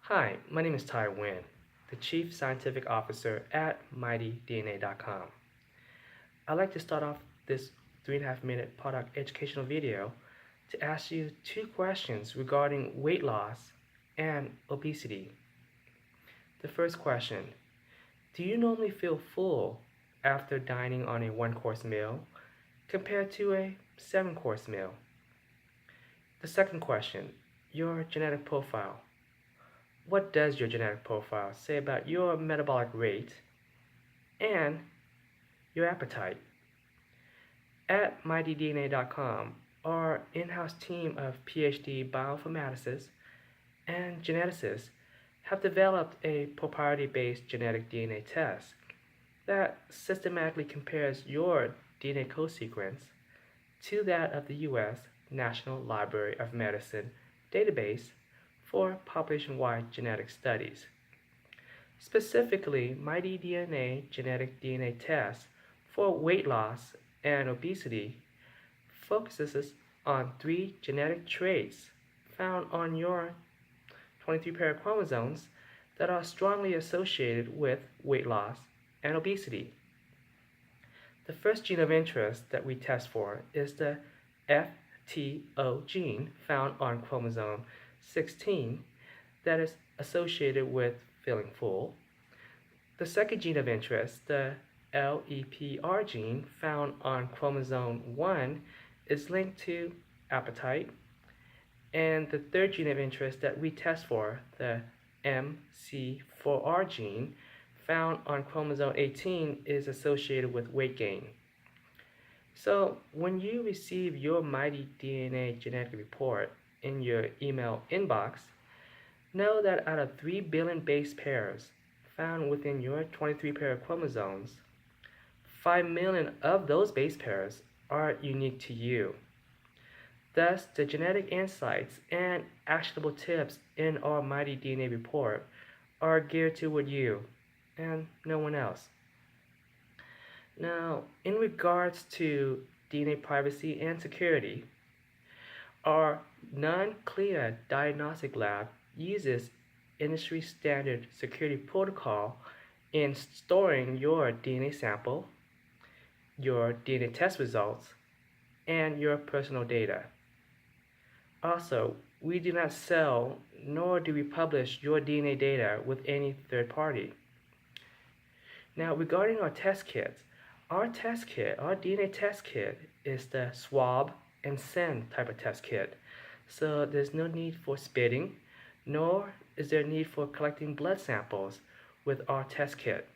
Hi, my name is Ty Nguyen, the Chief Scientific Officer at MightyDNA.com. I'd like to start off this 3.5-minute product educational video to ask you two questions regarding weight loss and obesity. The first question, do you normally feel full after dining on a 1-course meal compared to a 7-course meal? The second question, your genetic profile. What does your genetic profile say about your metabolic rate and your appetite? At MightyDNA.com, our in-house team of Ph.D. bioinformaticists and geneticists have developed a propriety-based genetic DNA test that systematically compares your DNA code sequence to that of the U.S. National Library of Medicine database for population-wide genetic studies. Specifically, MightyDNA genetic DNA test for weight loss and obesity focuses on 3 genetic traits found on your 23 pair of chromosomes that are strongly associated with weight loss and obesity. The first gene of interest that we test for is the FTO gene found on chromosome 16 that is associated with feeling full. The second gene of interest, the LEPR gene found on chromosome 1, is linked to appetite. And the third gene of interest that we test for, the MC4R gene found on chromosome 18, is associated with weight gain. So when you receive your MightyDNA genetic report in your email inbox, know that out of 3 billion base pairs found within your 23 pair of chromosomes, 5 million of those base pairs are unique to you. Thus, the genetic insights and actionable tips in our MightyDNA report are geared toward you and no one else. Now, in regards to DNA privacy and security, our non-CLIA diagnostic lab uses industry standard security protocol in storing your DNA sample, your DNA test results, and your personal data. Also, we do not sell nor do we publish your DNA data with any third party. Now, regarding our test kits, our DNA test kit is the swab and send type of test kit. So there's no need for spitting, nor is there a need for collecting blood samples with our test kit.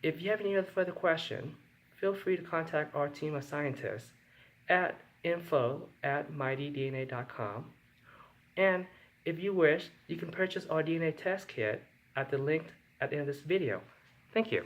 If you have any other further question, feel free to contact our team of scientists at info@mightydna.com. And if you wish, you can purchase our DNA test kit at the link at the end of this video. Thank you.